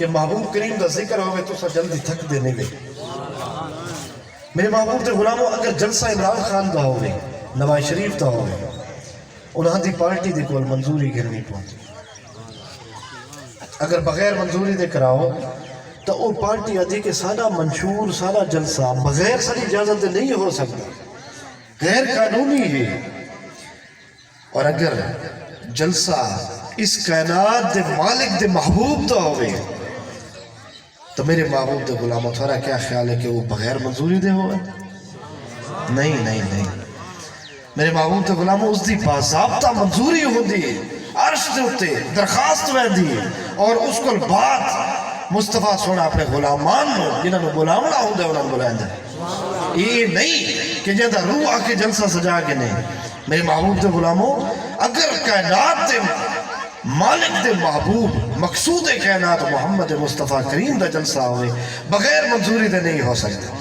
کہ محبوب کریم دا ذکر ہوئے تو سا جلدی تھک دینے گئے. میرے محبوب دے غلاموں اگر جلسہ عمران خان دا ہوئے نواز شریف دا ہوئے انہاں دی پارٹی دے کول منظوری گرنی پہنچی. اگر بغیر منظوری دے کراؤ تو وہ پارٹی آدھی کہ سارا منشور سارا جلسہ بغیر ساری اجازت نہیں ہو سکتا، غیر قانونی ہے. اور اگر جلسہ اس کائنات دے مالک دے محبوب تو ہوئے تو میرے محبوب دے غلاموں تھوڑا کیا خیال ہے کہ وہ بغیر منظوری دے ہوئے؟ نہیں میرے محبوب دے غلاموں اس دی باضابطہ منظوری ہوندی عرش دے ہوتے درخواست ویندی اور اس کو بات مصطفیٰ سونا اپنے غلامان جنہوں نے غلامنا ہوندے انہوں نے بلائندے. یہ نہیں کہ جہاں روح آ کے جلسہ سجا کے نہیں. میرے محبوب دے غلاموں اگر کائنات دے مالک دے محبوب مقصود کائنات محمد مصطفیٰ کریم دا جلسہ ہوئے بغیر منظوری دے نہیں ہو سکتا،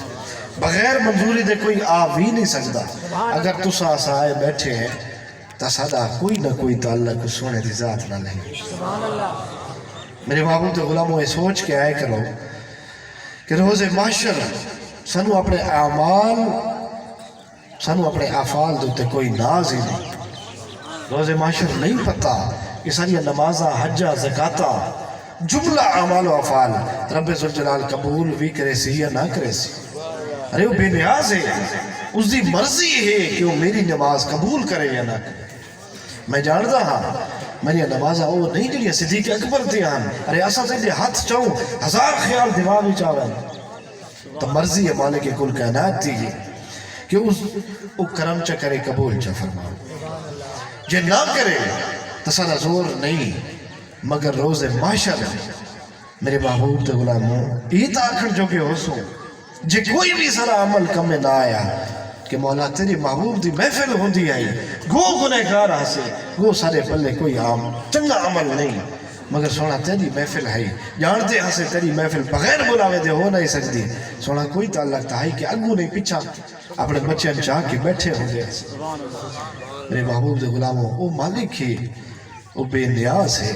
بغیر منظوری دے کوئی آ بھی نہیں سکتا. اگر تسا سائے بیٹھے ہیں تو سدا کوئی نہ کوئی تعلق سونے دی ذات نہ لیں. میرے محبوب دے غلاموں یہ سوچ کے آئے کرو کہ روز محشر سنو اپنے اعمال سنو اپنے افعال دوتے کوئی ناز ہی نہیں. روز محشر نہیں پتا کہ ساری نمازہ حجہ زکاتہ جملہ اعمال و افعال رب ذوالجلال قبول بھی کرے سی یا نہ کرے سی. ارے وہ بے نیاز ہے، اس دی مرضی ہے کہ وہ میری نماز قبول کرے یا نہ کرے. میں جانتا ہاں میری نمازہ وہ نہیں جڑی صدیق اکبر دیا ہاں. ارے ایسا سے ہاتھ چاہوں ہزار خیال دماغ ہی چاہوں تو مرضی ہے مالک کل کائنات دی کہ اس کرم چا کرے قبول چا فرماؤ. جے نہ کرے تو سارا زور نہیں مگر روز محشر میرے محبوب دے غلاموں یہ تاکھر جو کہ ہو سو جے کوئی بھی سارا عمل کم میں نہ آیا کہ مولا تیری محبوب دی محفل ہوندی آئی گو گنہگار ہاسے گو سارے پلے کوئی عام چنگا عمل نہیں مگر سونا تیری محفل ہے جانتے ہاسے تیری محفل بغیر بلاوے دے ہو نہیں سکتی. سونا کوئی تعلق تھا کہ اگو نہیں پچھا اپنے بچے چاہ کے بیٹھے ہوں گے. میرے محبوب دے غلاموں وہ مالک ہے، وہ بے نیاز ہے،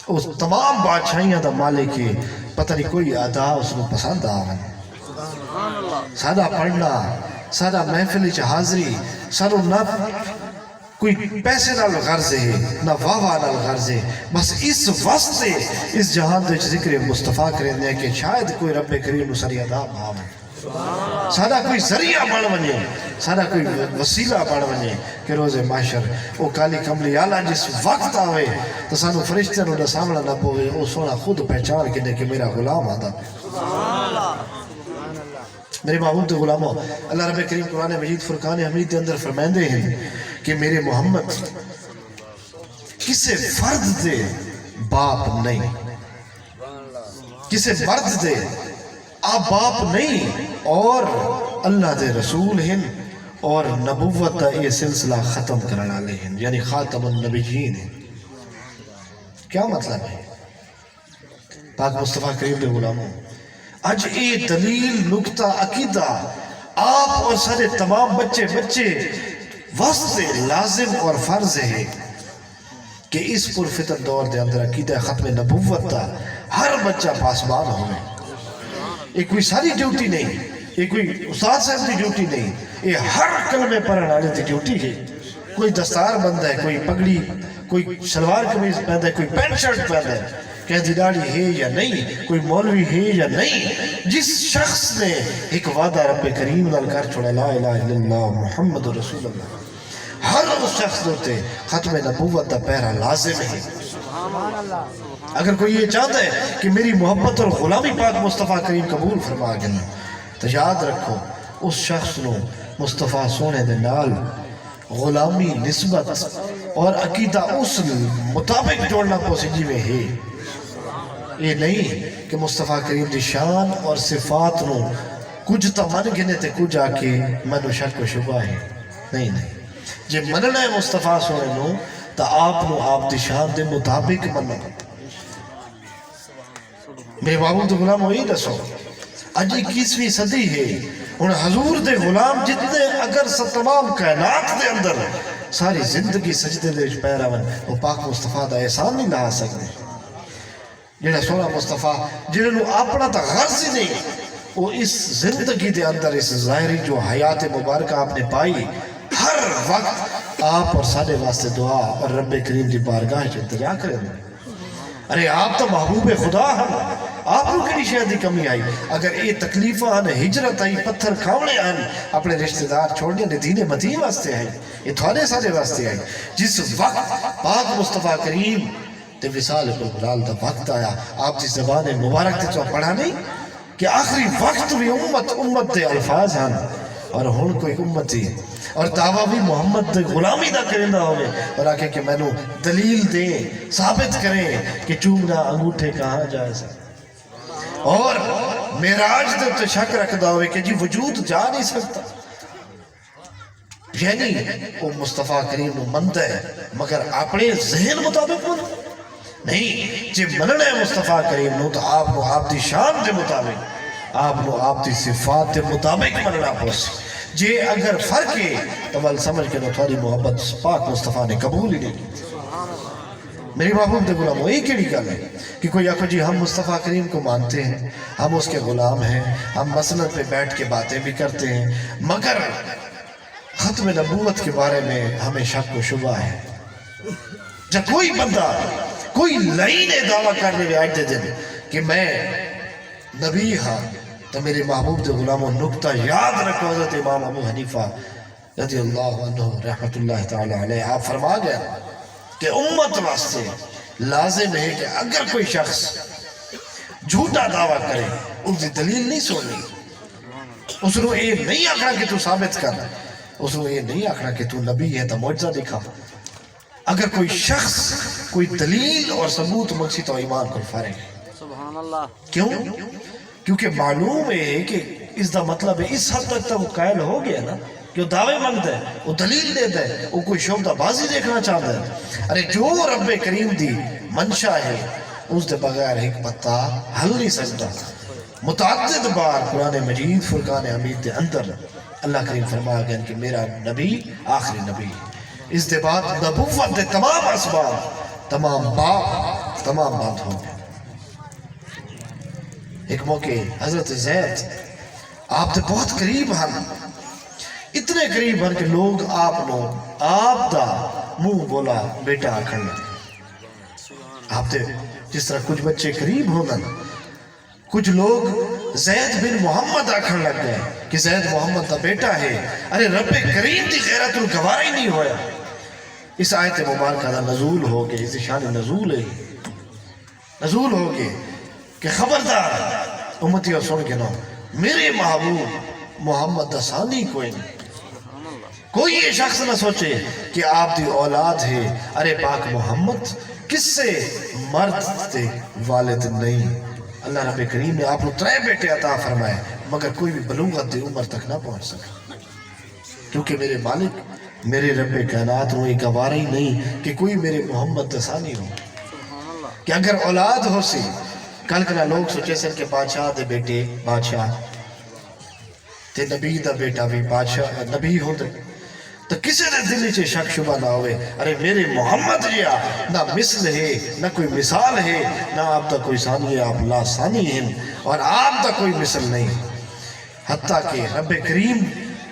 وہ تمام بادشاہیاں دا مالک ہے. پتہ نہیں کوئی ادا اس کو پسند آوان سادہ پڑھنا سادہ محفل چ حاضری سانو نہ کوئی پیسے نال غرض ہے نہ واہ نال غرض ہے. بس اس واسطے اس جہان دے ذکر مصطفیٰ کریں دے کہ شاید کوئی رب کریم نو ساری ادا آوان سارا کوئی ذریعہ بڑھ ونجے سارا کوئی وسیلہ بڑھ ونجے کہ روز محشر وہ کالی کملی آلہ جس وقت آوے تو سانو فرشتے نو سامنا نہ پوے وہ سونا خود پہچان کے دے کہ میرا غلام آدھا. میرے محبوب دے غلاموں اللہ رب کریم قرآن مجید فرقان حمید کے اندر فرمائندے ہیں کہ میرے محمد کسے فرد دے باپ نہیں، کسے مرد دے آپ باپ نہیں، اور اللہ دے رسول ہیں اور نبوت دا یہ سلسلہ ختم کرنا لے ہیں یعنی خاتم النبیین ہیں. کیا مطلب ہے پاک مصطفیٰ کریم دے غلاموں اج یہ دلیل نکتہ عقیدہ آپ اور سارے تمام بچے واسطے لازم اور فرض ہے کہ اس پرفتن دور دے اندر عقیدہ ختم نبوت دا ہر بچہ پاسبان ہوئے. یہ کوئی ساری ڈیوٹی نہیں، یہ کوئی استاد صاحب کی ڈیوٹی نہیں، یہ ہر کلمے پڑھنے والے کی ڈیوٹی ہے. کوئی دستار بندہ ہے، کوئی پگڑی، کوئی شلوار قمیض پہنتا ہے، کوئی پینٹ شرٹ پہنتا ہے، کہتی داڑھی ہے یا نہیں، کوئی مولوی ہے یا نہیں. جس شخص نے ایک وعدہ رب کریم نال کر چھوڑا لا الہ الا اللہ محمد رسول اللہ، ہر اس شخص ہوتے ختم نبوت دا پہرا لازم ہے. اگر کوئی یہ چاہتا ہے کہ میری محبت اور غلامی پاک مصطفیٰ کریم قبول فرما گئے تو یاد رکھو اس شخص نو مصطفیٰ سونے دے نال غلامی نسبت اور عقیدہ اس مطابق جوڑنا پوسیجی میں ہے. یہ نہیں کہ مصطفیٰ کریم دی شان اور صفات نو کچھ تا من گنے تے کچھ آکے منو شک و شبہ ہے. نہیں جے مننا ہے مصطفیٰ سونے نو تا آپ نو آپ دی شان دے مطابق مننا. میرے بابو تو غلام ہوئی دسو اج 21ویں صدی ہے ان حضور دے غلام جتنے اگر تمام کائنات دے اندر ساری زندگی سجدے دے پیراون وہ پاک مصطفیٰ دا احسان نہیں لا سکتے. جڑا سونا مصطفیٰ جنہوں اپنا تا غرض ہی نہیں، وہ اس زندگی دے اندر اس ظاہری جو حیات مبارکہ آپ نے پائی، ہر وقت آپ اور سارے واسطے دعا اور رب کریم دی بارگاہ انتظار کریں۔ ارے آپ تو محبوب خدا ہیں، آپ کو کڑی شاید دی کمی آئی؟ اگر یہ تکلیفہ ہیں، ہجرت آئی، پتھر کھاونے ہیں، اپنے رشتہ دار چھوڑنے نے دین مدین واسطے ہیں، یہ تھوڑے سارے واسطے آئی۔ جس وقت پاک مصطفیٰ کریم تے وصال بالبلال دا وقت آیا، آپ جس زبان مبارک تے تو پڑھا نہیں کہ آخری وقت بھی امت دے الفاظ ہیں، اور ہون کوئی امتی اور دعویٰ بھی محمد دے غلامی دا کرندہ ہوئے، اور آکے کہ میں نو دلیل دے ثابت کریں کہ چومنا انگوٹھے کہاں جائے سا، اور معراج دے تو شک رکھدا ہوئے کہ جی وجود جا نہیں سکتا، یعنی وہ مصطفیٰ کریم نو مند ہے مگر اپنے ذہن مطابق ہونا نہیں، جی مننے مصطفیٰ کریم نو تو آپ نو آپ دی شان دے مطابق، آپ نو آپ دی صفات دے مطابق مننا پوس، جی اگر فرق ہے تو بل سمجھ کے نو تھوڑی محبت پاک مصطفیٰ نے قبول ہی نہیں کی۔ میری محبوب دے غلاموں ایک کیڑی گل ہے کہ کوئی آکھو جی ہم مصطفیٰ کریم کو مانتے ہیں، ہم اس کے غلام ہیں، ہم مسند پہ بیٹھ کے باتیں بھی کرتے ہیں، مگر ختم نبوت کے بارے میں ہمیں شک و شبہ ہے۔ جب کوئی بندہ کوئی لائن دعویٰ کرنے میں آج دے دیں کہ میں نبی ہاں، تو میرے محبوب دے غلاموں نکتہ یاد رکھو، حضرت امام ابو حنیفہ رضی اللہ عنہ رحمت اللہ تعالی علیہ آپ فرما گیا کہ امت واسطے لازم ہے کہ اگر کوئی شخص جھوٹا دعویٰ کرے اس کی دلیل نہیں سننی، اس نے یہ نہیں آکھنا کہ تو ثابت کر، اس نے یہ نہیں آکھنا کہ تو نبی ہے تو معجزہ دکھا۔ اگر کوئی شخص کوئی دلیل اور ثبوت مقصد تو ایمان کو فارغ ہے۔ سبحان اللہ۔ کیوں؟ کیونکہ معلوم ہے کہ اس دا مطلب ہے اس حد تک وہ قائل ہو گیا نا کہ وہ دعوے مند ہے، وہ دلیل دیتا ہے، وہ کوئی شعبہ بازی دیکھنا چاہتا ہے۔ ارے جو رب کریم دی منشا ہے اس دے بغیر ایک پتا حل نہیں سکتا۔ متعدد بار قرآن مجید فرقان حمید دے اندر اللہ کریم فرما گیا کہ میرا نبی آخری نبی ہے۔ اس دے بعد نبوت دے تمام اسباب، تمام باب، تمام بات ہو گئے۔ ایک موقع حضرت زید آپ دے بہت قریب ہیں، اتنے قریب ہیں کہ لوگ آپ نو آپ دا منہ بولا بیٹا آکھن لگے۔ آپ دے جس طرح کچھ بچے قریب ہوں گے، کچھ لوگ زید بن محمد آکھن لگ گئے کہ زید محمد دا بیٹا ہے۔ ارے رب کریم دی غیرت الگوارا ہی نہیں ہویا۔ اس آیت مبارکہ دا نزول ہو گئے، اس شان نزول ہے، نزول ہو گئے کہ خبردار امتیوں سن کے نو میرے محبوب محمد دا ثانی کوئی نہیں، کوئی یہ شخص نہ سوچے کہ آپ دی اولاد ہے۔ ارے پاک محمد کس سے مرد تے والد نہیں، اللہ رب کریم نے آپ نے 3 بیٹے عطا فرمائے مگر کوئی بھی بلوغت دی عمر تک نہ پہنچ سکا، کیونکہ میرے مالک میرے رب کائنات نو ایک گوارا ہی نہیں کہ کوئی میرے محمد ثانی ہو، کہ اگر اولاد ہو سی کل کنا لوگ سوچے سن کہ بادشاہ دے بیٹے بادشاہ تے نبی دا بیٹا بھی بادشاہ نبی ہو دے، تو کسی نے دل چے شک شبہ نہ ہوئے۔ ارے میرے محمد جیا نہ مثل ہے نہ کوئی مثال ہے، نہ آپ دا کوئی ثانی ہے، آپ لا ثانی ہیں، اور آپ دا کوئی مثل نہیں۔ حتیٰ کہ رب کریم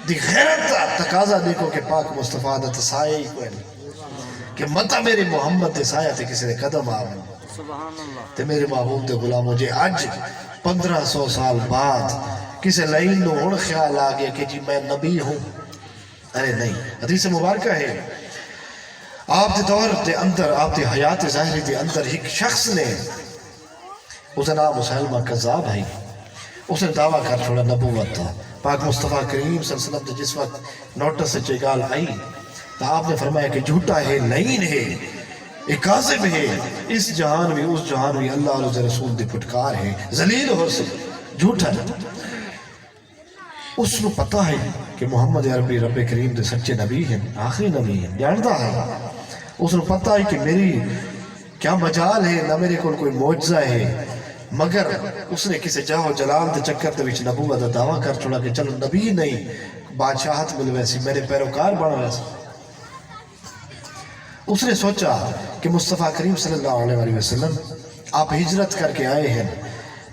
دی غیرت دا تقاضا دیکھو کہ پاک مصطفیٰ دا تسایہ ہی کوئی نہیں، کہ مطا میرے محمد دے سایہ تے کسی نے قدم آوے۔ تے میرے محبوب دے غلام مجھے اج 1500 سال بعد کسی لائن نو ہن خیال آ گیا کہ جی میں نبی ہوں۔ ارے نہیں، حدیث مبارکہ ہے آپ دے دور دے اندر، آپ دے حیات ظاہری دے اندر ایک شخص نے، اس نام مسلمہ کذاب ہے، اس نے دعویٰ کر چھوڑا نبوت تھا۔ پاک مصطفیٰ کریم صلی اللہ علیہ وسلم جس وقت نوٹس سے چگال آئی تو آپ نے فرمایا کہ جھوٹا ہے، لعین ہے، ایک کاذب ہے، اس جہان بھی اس جہان بھی اللہ اور اس رسول دی پھٹکار ہے، ذلیل ہو سے جھوٹا ہے۔ اس نے پتہ ہے کہ محمد عربی رب کریم دے سچے نبی ہیں، آخری نبی ہیں، جانتا ہے۔ اس نے پتہ ہے کہ میری کیا مجال ہے، نہ میرے کو کوئی معجزہ ہے، مگر اس نے کسی جاہو جلال دے چکر دے وچ نبوت دا دعویٰ کر چھوڑا کہ چلو نبی نہیں بادشاہت مل ویسی، میرے پیروکار بڑھ ویسا۔ اس نے سوچا کہ مصطفیٰ کریم صلی اللہ علیہ وسلم آپ ہجرت کر کے آئے ہیں،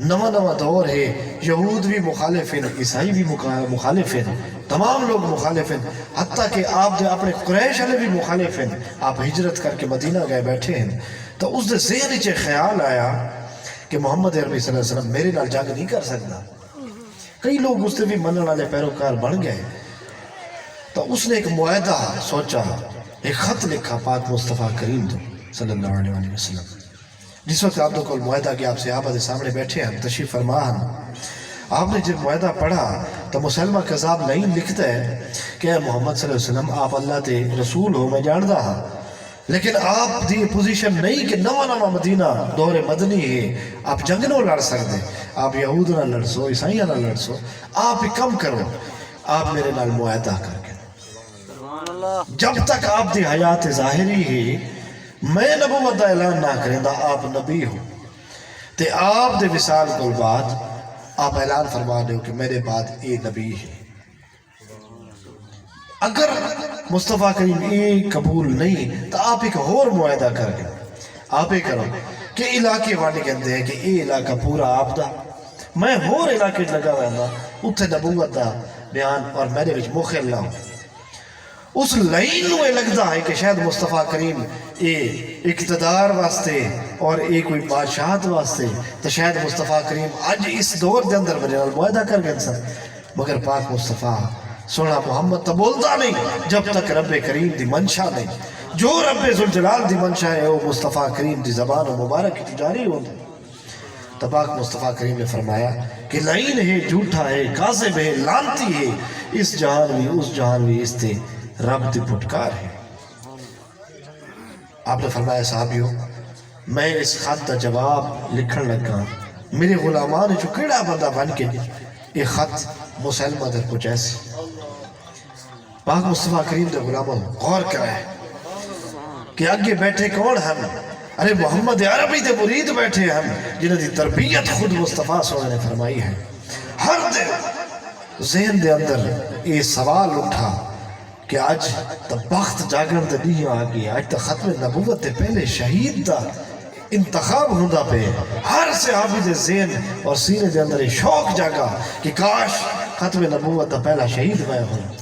نواں نواں دور ہے، یہود بھی مخالف ہیں، عیسائی بھی مخالف ہیں، تمام لوگ مخالف ہیں، حتیٰ کہ آپ جو اپنے قریش والے بھی مخالف ہیں۔ آپ ہجرت کر کے مدینہ گئے بیٹھے ہیں، تو اس دے ذہن چ خیال آیا کہ محمد عربی صلی اللہ علیہ وسلم میرے نال جنگ نہیں کر سکتا۔ کئی لوگ اس سے بھی منن والے پیروکار بن گئے، تو اس نے ایک معاہدہ سوچا، ایک خط لکھا پاک مصطفیٰ کریم تو صلی اللہ علیہ وسلم۔ جس وقت آپ کو معاہدہ کہ آپ صحابہ کے سامنے بیٹھے ہیں، تشریف فرما ہیں، آپ نے جب معاہدہ پڑھا تو مسلمہ کذاب نہیں لکھتا ہے کہ اے محمد صلی اللہ علیہ وسلم آپ اللہ تے رسول ہو، میں جاندا ہاں، لیکن آپ دی پوزیشن نہیں کہ نواں نواں مدینہ دور مدنی ہے، آپ جنگ نہ لڑ سکتے، آپ یہود نہ لڑ سو، عیسائیاں نہ لڑ سو، آپ ایک کم کرو، آپ میرے نال معاہدہ کر کے جب تک آپ دی حیات ظاہری ہے میں نبوت دا اعلان نہ کریں دا آپ نبی ہو، تے آپ دے وصال کو بعد آپ اعلان فرما دے کہ میرے بعد اے نبی ہے۔ اگر مصطفیٰ کریم اے قبول نہیں تو آپ ایک اور معاہدہ کر کے آپ ایک کرو کہ علاقے وانے کہتے ہیں کہ اے علاقہ پورا آپ دا، میں اور علاقے لگا رہنا اتھے نبوت دا بیان اور میرے وچ مخل نہ ہوں۔ اس لائن میں لگتا ہے کہ شاید مصطفیٰ کریم اے اقتدار واسطے اور اے کوئی بادشاہت واسطے تو شاید مصطفیٰ کریم آج اس دور دے اندر میرے نال معاہدہ کر گئے سن، مگر پاک مصطفیٰ سونا محمد تو بولتا نہیں جب تک رب کریم دی منشا نہیں، جو رب ذوالجلال دی منشا ہے وہ مصطفیٰ کریم دی زبان و مبارک کی جاری ہوتی۔ تو پاک مصطفیٰ کریم نے فرمایا کہ لائن ہے، جھوٹا ہے، کاذب ہے، لانتی ہے، اس جہان بھی اس جہان بھی اس تے رب دی پھٹکار ہے۔ آپ نے فرمایا صحابیوں میں اس خط دا جواب لکھن لگا، میرے غلامان جو کیڑا بندہ بن کے یہ خط مسلمہ در کچھ ایسی۔ پاک مصطفیٰ کریم دے غلامان غور کرائے کہ آگے بیٹھے کون ہم؟ ارے محمد عربی دے مرید بیٹھے ہم جنہوں دی تربیت خود مصطفیٰ صلی اللہ علیہ وسلم نے فرمائی ہے۔ ہر دن ذہن دے اندر یہ سوال اٹھا کہ آج تا بخت جاگن دے نہیں آگئی، آج تا ختم نبوت دے پہلے شہید دا انتخاب ہوندہ پہ ہر صحابی دے ذہن اور سینے دے اندر شوق جاگا کہ کاش ختم نبوت دا پہلا شہید میں ہوں۔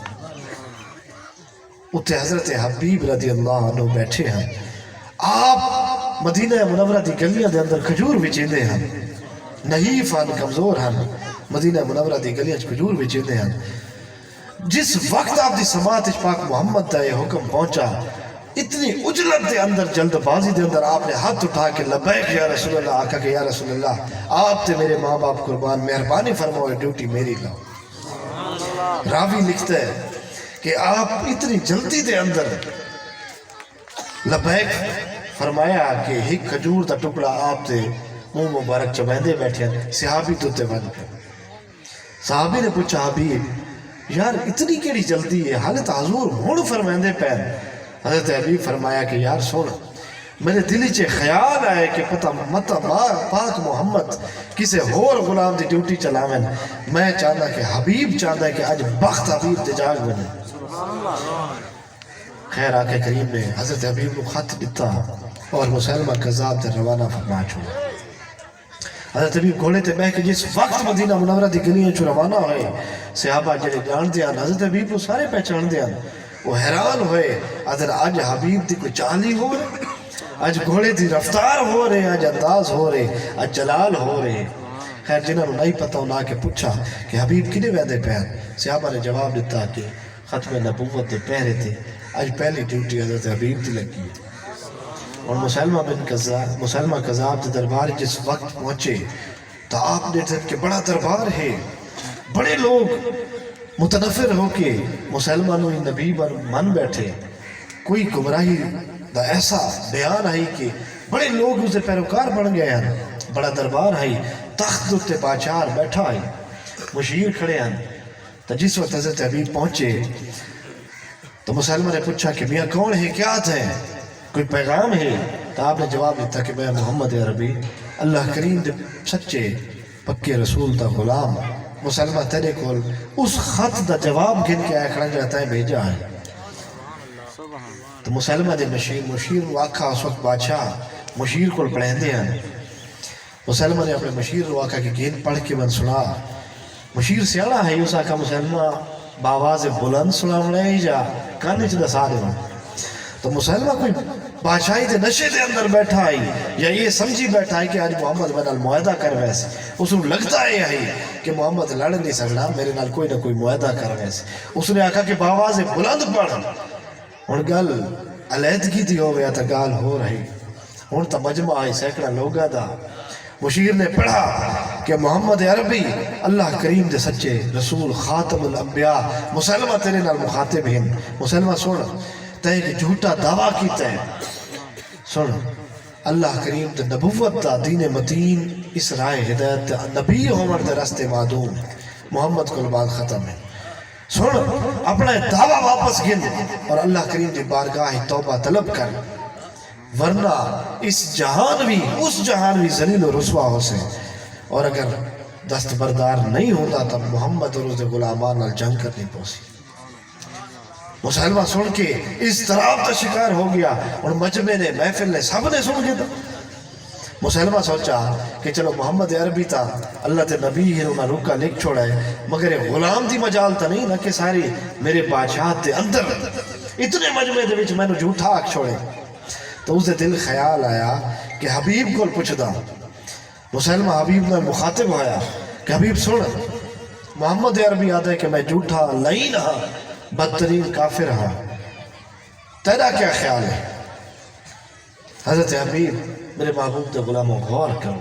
اتھے حضرت حبیب رضی اللہ عنہ بیٹھے ہیں، آپ مدینہ منورہ دی گلیاں دے اندر کھجور بچیندے ہیں، نحیف ہیں، کمزور ہیں، مدینہ منورہ دی گلیاں کھجور بچیندے ہیں۔ جس وقت آپ دی سماعت پاک محمد دا یہ حکم پہنچا، اتنی اجلت دے اندر جلد بازی دے اندر آپ نے ہاتھ اٹھا کے لبیک یا رسول اللہ، آقا کہ یا رسول اللہ آپ تے میرے ماں باپ قربان، مہربانی فرمائے ڈیوٹی میری لاؤ۔ راوی لکھتا ہے کہ آپ اتنی جلدی دے اندر لبیک فرمایا کہ ایک کھجور دا ٹکڑا آپ تے منہ مبارک چبیندے بیٹھے ہیں، صحابی تو تے بن گئے۔ صحابی نے پوچھا حبیب یار اتنی کیڑی جلدی ہے، حالت حضور ہون فرمائندے پہن۔ حضرت حبیب فرمایا کہ یار سونا میرے دلی چے خیال آئے کہ پتہ متا پاک محمد کسے اور غلام دی ڈیوٹی چلاویں، میں چاہتا کہ حبیب چاہتا ہے کہ آج بخت حبیب دے جاگ بنے۔ خیر آقا کریم نے حضرت حبیب کو خط دیتا اور مسلمہ کذاب تے روانہ فرما چھوڑا۔ حضرت حبیب گھوڑے تے بہ کے جس وقت مدینہ منورہ دی گلیاں چو روانہ ہوئے، صحابہ جڑے جان دیاں حضرت حبیب کو سارے پہچان دیاں، وہ حیران ہوئے اگر آج حبیب دی کوئی چالی ہو رہے، آج گھوڑے دی رفتار ہو رہے، آج انداز ہو رہے، آج جلال ہو رہے۔ خیر جنہوں نے نہیں پتہ انہاں کے پوچھا کہ حبیب کنے ویندے پہن، صحابہ نے جواب دیتا کہ ختم نبوت دے پہرے تھے، آج پہلی ڈیوٹی حضرت حبیب دی لگی ہے۔ اور مسلمہ کذاب دے دربار جس وقت پہنچے تو آپ نے دیکھا کہ بڑا دربار ہے، بڑے لوگ متنفر ہو کے مسلمہ نوی نبی پر من بیٹھے، کوئی گمراہی دا ایسا بیان ہے کہ بڑے لوگ اسے پیروکار بن گئے ہیں، بڑا دربار ہے، تخت تے باچار بیٹھا ہے، مشیر کھڑے ہیں۔ تو جس وقت حضرت حبیب پہنچے تو مسلمہ نے پوچھا کہ میاں کون ہے، کیا تھے، کوئی پیغام ہے؟ تو آپ نے جواب دیتا کہ میں محمد عربی اللہ کریم دے سچے پکے رسول دا غلام، مسلمہ تیرے کول اس خط دا جواب گن کے آئے کھڑا جاتا ہے بھیجا ہے۔ تو مسلمہ دے مشیر وہ آکھا اس وقت بادشاہ مشیر کول پڑھیں دے ہیں مسلمہ نے اپنے مشیر رو آکھا کہ گین پڑھ کے من سنا. مشیر سیاڑا ہے اس آکھا مسلمہ باواز بلند سنا لے جا کانے چھ دسا دے. تو مسلمہ کوئی بادشاہی دے نشے دے اندر بیٹھا ہے یا یہ سمجھی بیٹھا ہے کہ آج محمد میرے نال معاہدہ کر ویسے. اس نے لگتا ہے کہ محمد لڑ نہیں سکنا میرے نال کوئی نہ کوئی معاہدہ کر ویسے. اس نے آکھا کہ باواز بلند پڑھ. ہن گل علیحدگی دی ہو گیا تا گال ہو رہی. ہن تا مجمع آئی سینکڑا لوگا دا. مشیر نے پڑھا کہ محمد عربی اللہ کریم دے سچے رسول خاتم الانبیاء مسلمہ تیرے نال مخاطب ہیں. مسلمہ سن تے ایک جھوٹا دعویٰ کیتا ہے. سن اللہ کریم دے نبوت دا دین متین اس رائے ہدایت نبی عمر دے رستے معدوم محمد کو بعد ختم ہے. سن اپنا دعویٰ واپس گن اور اللہ کریم دی بارگاہ توبہ طلب کر ورنہ اس جہان بھی اس جہان بھی ذلیل و رسوا ہو سے. اور اگر دستبردار نہیں ہوتا تب محمد اور اس دے غلامان نال جنگ کرنی پوسی. مسلمہ سن کے اس طرح کا شکار ہو گیا اور مجمع نے محفل نے سب نے سن گیا. مسلمہ سوچا کہ چلو محمد عربی تا اللہ تے نبی ہے انہاں رکا لکھ چھوڑا ہے مگر یہ غلام دی مجال تا نہیں نہ کہ ساری میرے بادشاہ دے اندر اتنے مجمع دے وچ میں نے جھوٹا آکھ چھوڑے. تو اس دے دل خیال آیا کہ حبیب کو پوچھ دا. مسلمہ حبیب نے مخاطب ہویا کہ حبیب سن محمد عربی آدھا ہے کہ میں جھوٹا لعین ہاں بدترین کافر ہاں تیرا کیا خیال ہے. حضرت حبیب میرے محبوب دے غلاموں غور کرو.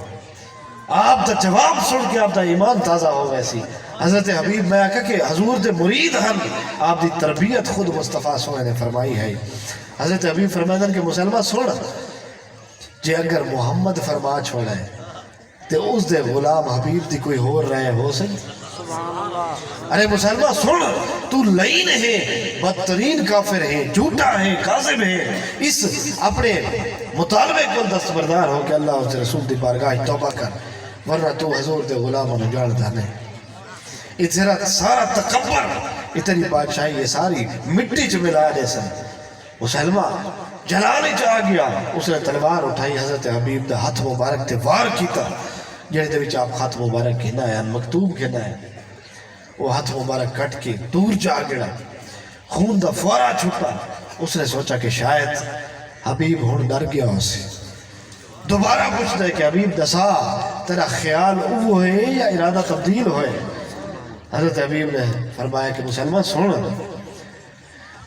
آپ دا جواب سن کے آپ دا ایمان تازہ ہو ویسی. حضرت حبیب میں آکھا کہ حضور دے مرید ہن آپ دی تربیت خود مصطفیٰ سونے نے فرمائی ہے. حضرت حبیب فرمائدن کہ مسلمہ سن جے اگر محمد فرما چھوڑا ہے تے اس دے غلام حبیب دی کوئی ہو رہے ہو سکتی. ارے مسلمہ سن تو لعین ہے بدترین کافر ہے جھوٹا ہے کاذب ہے. اس اپنے مطالبے کو دستبردار ہو کہ اللہ اس رسول دی بارگاہ توبہ کر ورنہ تو حضور دے غلاموں نے جان دانے. اتنا سارا تکبر اتنی بادشاہی یہ ساری مٹی چ ملا دے سن. مسلمہ جلالی چاہ گیا. اس نے تلوار اٹھائی حضرت حبیب دا ہاتھ مبارک تے وار کیتا جڑے دے وچ آپ خط مبارک گھنا ہے مکتوب گھنا ہے. وہ ہاتھ مبارک کٹ کے دور جا گڑا خون دا فورا چھٹا. اس نے سوچا کہ شاید حبیب ہون ڈر گیا اسے. دوبارہ پوچھ دے کہ حبیب دسا تیرا خیال وہ ہے یا ارادہ تبدیل ہوئے. حضرت حبیب نے فرمایا کہ مسلمہ سن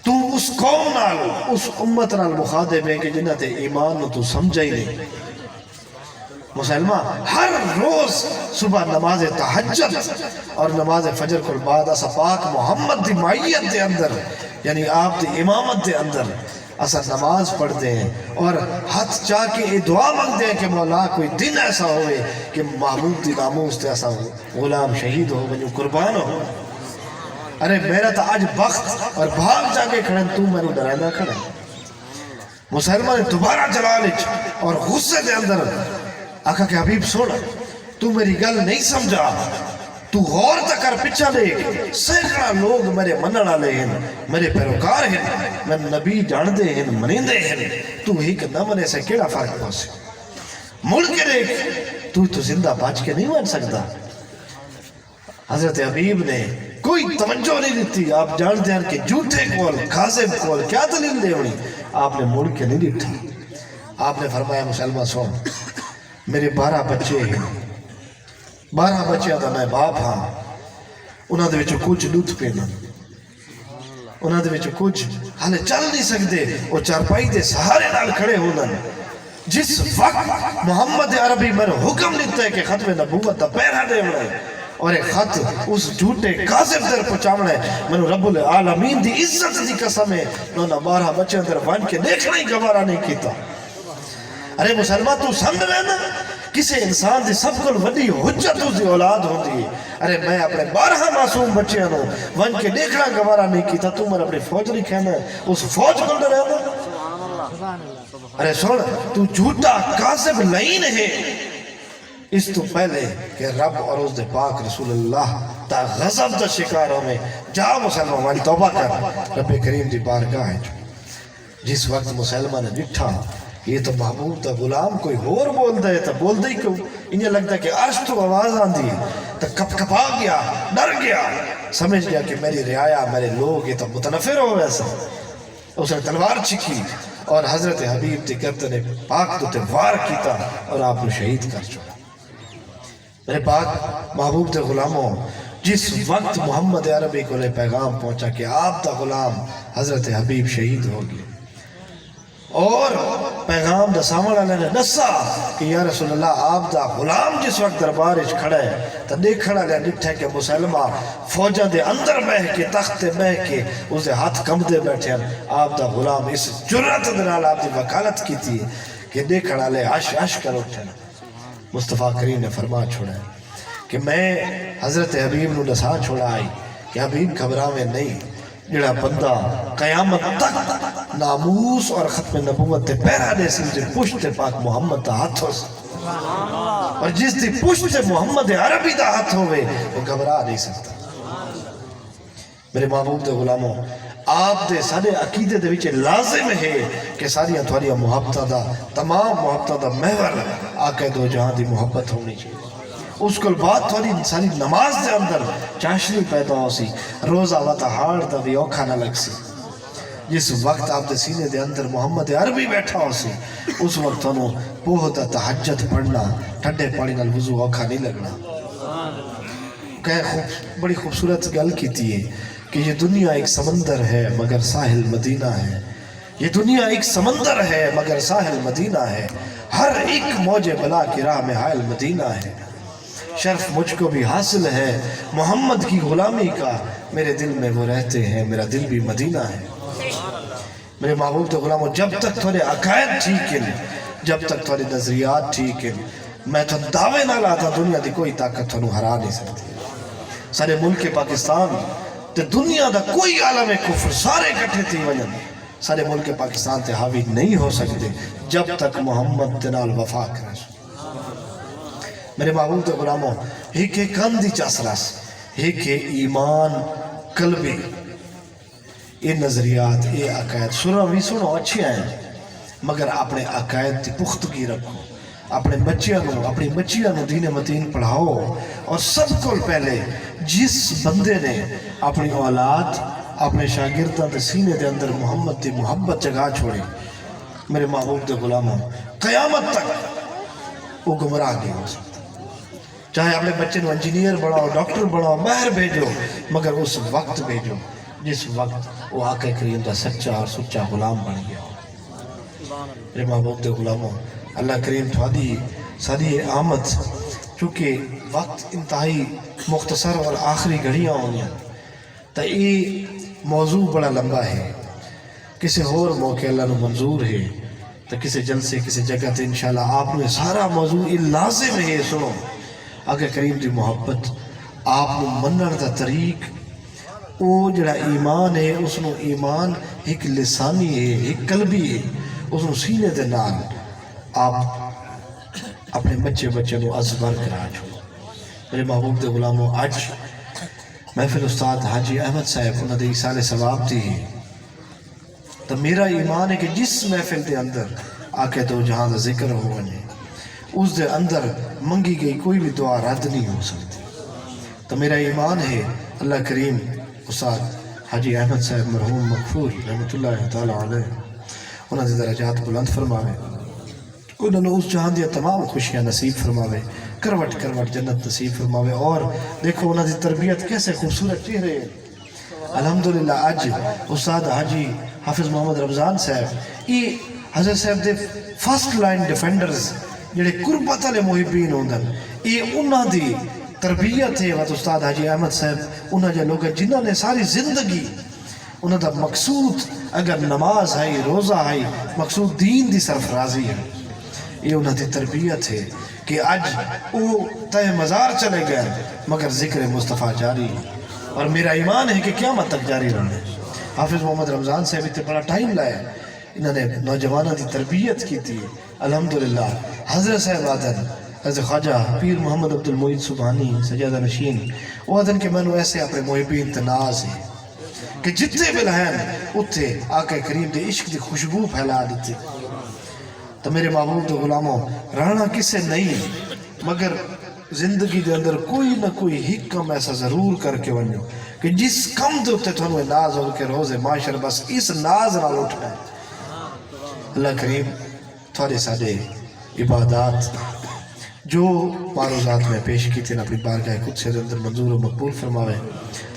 تو اس قوم نال اس امت نال مخاطب ہے کہ جنہ تے ایمان نو تو سمجھا ہی نہیں. مسلمہ ہر روز صبح نماز تہجد اور نماز فجر کو بعد اسا پاک محمد دی معیت دے اندر یعنی آپ دی امامت دے اندر اسا نماز پڑھتے ہیں اور ہاتھ چاہ کے یہ دعا مانگتے ہیں کہ مولا کوئی دن ایسا ہوئے کہ محبوب دی ناموس تے ایسا غلام شہید ہو بنیو قربان ہو. ارے میرا تا آج بخت اور بھاگ جا کے کھڑن تو میں نے ڈرائنا کھڑا. مسلمہ نے دوبارہ جلالچ اور غصے دے اندر آکھا کہ حبیب سن تو میری گل نہیں سمجھا تو غور تک کر پچھا دیکھ سینکڑا لوگ میرے منن والے ہیں میرے پیروکار ہیں میں نبی جان دے ہیں منیندے ہیں تو ایک نہ منے سے کیڑا فرق پہنچے. ملک کے دیکھ تو زندہ بچ کے نہیں بن سکتا. حضرت حبیب نے کوئی توجہ نہیں دیتی. آپ جانتے ہیں کہ جھوٹے کول کاذب کول کیا دلیل دے ہونی. آپ نے مڑ کے نہیں دیکھا. آپ نے فرمایا مسلمہ سن میرے 12 بچے ہیں 12 بچے دا میں باپ ہاں. انہاں دے وچوں کچھ دودھ پینا انہاں دے وچوں کچھ حالے چل نہیں سکتے وہ چارپائی دے سہارے نال کھڑے ہونا. جس وقت محمد عربی میں نے حکم دیتا ہے کہ ختم نبوت دا پیرا دے ہونا ہے اور ایک خط اس جھوٹے کاذب در پہنچاونا ہے میں نے رب العالمین دی عزت دی قسم ہے انہاں 12 بچے اندر وان کے دیکھنا ہی گوارا نہیں کیتا. ارے مسلمہ تو سمجھ لینا کسی انسان دی سب کو وڈی حجت اس دی اولاد ہوتی ہے. ارے میں اپنے 12 معصوم بچے ہوں ون کے دیکھنا گوارا نہیں کیتا تو میں اپنی فوج نہیں کہنا اس فوج کو نہ رہنا. ارے سن تو جھوٹا کاذب لعین ہے. اس تو پہلے کہ رب اور اس دے پاک رسول اللہ تا غضب دا شکاروں میں جا مسلمہ والی توبہ کر رب کریم دی بارگاہ ہے. جس وقت مسلمہ نے ڈٹھا یہ تو محبوب دا غلام کوئی اور بول دے تو بول دے کیوں؟ انہیں لگتا ہے کہ عرش تو آواز آندھی تو کپ کپا گیا، ڈر گیا، سمجھ گیا کہ میری رعایا میرے لوگ یہ تو متنفر ہو ویسا. اس نے تلوار چکی اور حضرت حبیب تے کرتے نے پاک تو تے وار کیتا اور آپ نے شہید کر چھوڑا. میرے پاک محبوب تے غلاموں، جس وقت محمد عربی کو لے پیغام پہنچا کہ آپ دا غلام حضرت حبیب شہید ہو گئے، اور پیغام دا سامنے والے نے دسا کہ یا رسول اللہ آپ دا غلام جس وقت دربار اچ کھڑا ہے تو دیکھنا لیا ڈٹھے کہ مسلمہ فوجہ دے اندر بہ کے تخت بہ کے اسے ہاتھ کم دے بیٹھے ہیں. آپ دا غلام اس جرات دنال آپ دی وکالت کی تھی کہ دیکھنا لے عش عش کر اٹھے. مصطفیٰ کریم نے فرما چھوڑا ہے کہ میں حضرت حبیب نو دسا چھوڑا آئی کہ حبیب گھبراویں نہیں، جڑا بندہ قیامت تک ناموس اور ختم نبوت تے پیرا دے سی جن پشت پاک محمد دا ہاتھ ہو سی، اور جس دی پشت محمد عربی دا ہاتھ ہوئے وہ گھبرا نہیں سکتا. میرے محبوب دے غلاموں، آپ دے سارے عقیدے دے وچے لازم ہے کہ ساریاں تھوڑیاں محبتہ دا، تمام محبتہ دا محور آقا دو جہاں دی محبت ہونی چاہیے. اس کو بعد تھوڑی ساری نماز دے اندر چاشنی پیدا ہو سی، روزہ و تہاڑ دا بھی اوکھا نہ لگ سی. جس وقت آپ دے سینے دے اندر محمد عربی بیٹھا ہو سی، اس وقت انہوں بہت تہجد پڑھنا، ٹھنڈے پانی نال وضو اوکھا نہیں لگنا. بڑی خوبصورت گل کیتی ہے کہ یہ دنیا ایک سمندر ہے مگر ساحل مدینہ ہے. یہ دنیا ایک سمندر ہے مگر ساحل مدینہ ہے. ہر ایک موج بلا کی راہ میں حائل مدینہ ہے. شرف مجھ کو بھی حاصل ہے محمد کی غلامی کا، میرے دل میں وہ رہتے ہیں، میرا دل بھی مدینہ ہے. میرے محبوب تے غلاموں، جب تک تھوڑے عقائد ٹھیک ہیں، جب تک تھوڑے نظریات ٹھیک ہیں، میں تو دعوے نہ لاتا دنیا دی کوئی طاقت تھوڑے ہرا نہیں سکتی. سارے ملک پاکستان تے دنیا دا کوئی عالم کفر سارے کٹھے تھی وجن سارے ملک پاکستان تے حاوی نہیں ہو سکتے جب تک محمد تنال وفا کرے. میرے محبوب تے غلاموں، ایک کندی چاسراس، ایک ایمان قلبی، یہ نظریات، یہ عقائد سنو بھی سنو اچھی آئیں، مگر اپنے عقائد تی پختگی رکھو. اپنے بچیاں نو دین متین پڑھاؤ. اور سب کو پہلے جس بندے نے اپنی اولاد اپنے شاگرداں دے سینے دے اندر محمد دی محبت جگہ چھوڑی، میرے محبوب دے غلاموں، قیامت تک وہ گمراہ نہیں ہو سکتا. چاہے اپنے بچے نو انجینئر بڑھاؤ، ڈاکٹر بڑھاؤ، باہر بھیجو، مگر اس وقت بھیجو جس وقت وہ آقا کریم دا سچا اور سچا غلام بن گیا. میرے محبوب دے غلاموں، اللہ کریم تھوڑی ساری آمد، چونکہ وقت انتہائی مختصر اور آخری گھڑیاں ہونی ہیں، تو یہ موضوع بڑا لمبا ہے. کسی اور موقع اللہ نو منظور ہے تو کسی جلسے کسی جگہ تے انشاءاللہ آپ نے سارا موضوع لازم ہے سنو. آقا کریم دی محبت، آپ نو منن دا طریق، وہ جڑا ایمان ہے اس نو ایمان ایک لسانی ہے، ایک قلبی ہے. اس نو سینے دے نال آپ اپنے بچے نو ازبر کرا چھوڑو. میرے محبوب دے غلاموں، آج محفل استاد حاجی احمد صاحب انہوں نے ایسال ثواب دی ہے، تو میرا ایمان ہے کہ جس محفل دے اندر آقا دو جہاں دا ذکر ہونے، اس دے اندر منگی گئی کوئی بھی دعا رد نہیں ہو سکتی. تو میرا ایمان ہے اللہ کریم استاد حاجی احمد صاحب مرحوم مغفور رحمت اللہ تعالی علیہ انہوں نے درجات بلند فرماوے، انہوں نے اس جہاں دیا تمام خوشیاں نصیب فرماوے، کروٹ کروٹ جنت نصیب فرماوے. اور دیکھو انہوں نے تربیت کیسے خوبصورت چہرے ہیں. الحمدللہ آج استاد حاجی حافظ محمد رمضان صاحب یہ حضرت صاحب دے فرسٹ لائن ڈیفینڈرز جڑے قربت والے محبین ہوندن، یہ انہوں دی تربیت ہے. وقت استاد حاجی احمد صاحب انہوں نے لوگ جنہوں نے ساری زندگی انہوں دا مقصود اگر نماز ہے، روزہ ہے، مقصود دین دی سرفرازی ہے. یہ انہوں دی تربیت ہے کہ آج وہ تہ مزار چلے گئے مگر ذکر مصطفیٰ جاری، اور میرا ایمان ہے کہ قیامت تک جاری رہنے. حافظ محمد رمضان صاحب اتنے بڑا ٹائم لایا، انہوں نے نوجوانوں دی تربیت کی تھی. الحمدللہ حضرت صاحب آدن، حضرت خواجہ پیر محمد عبد المعید سبحانی سجادہ نشین، وہ آدن کہ میں نے ایسے اپنے محبین تناز ہیں کہ جتنے بھی لہن اتھے آقا کریم دے عشق دی خوشبو پھیلا دیتے. تو میرے محبوب تو غلاموں رہنا کسے نہیں مگر زندگی دے اندر کوئی نہ کوئی حکم ایسا ضرور کر کے ونیو کہ جس کم دے اتے تھانوے ناز ہو کے روزے معاشر بس اس ناز نال اٹھنا ہے۔ اللہ کریم تھوڑے ساڑے عبادات جو معروضات میں پیش کی تھے اپنی بارگاہ خود سے اندر منظور و مقبول فرماوے۔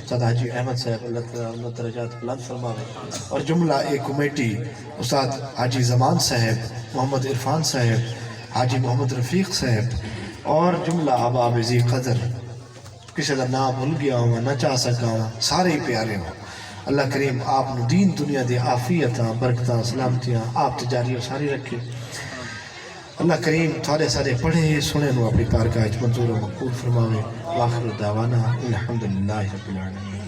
استاد حاجی احمد صاحب اللہ درجات بلند فرماوے، اور جملہ ایک کمیٹی استاد حاجی زمان صاحب، محمد عرفان صاحب، حاجی محمد رفیق صاحب اور جملہ احباب ذی قدر، کسی کا نام بھول گیا ہوں نہ چاہ سکا ہوں، سارے ہی پیارے ہوں۔ اللہ کریم آپ نو دین دنیا دے عافیتاں برکتاں سلامتیاں آپ تجاری و ساری رکھے۔ اللہ کریم تھوڑے سارے پڑھے سنے نو اپنی بارگاہ وچ منظور و مقبول فرماوے۔ وآخر دعوانا الحمدللہ رب العالمین۔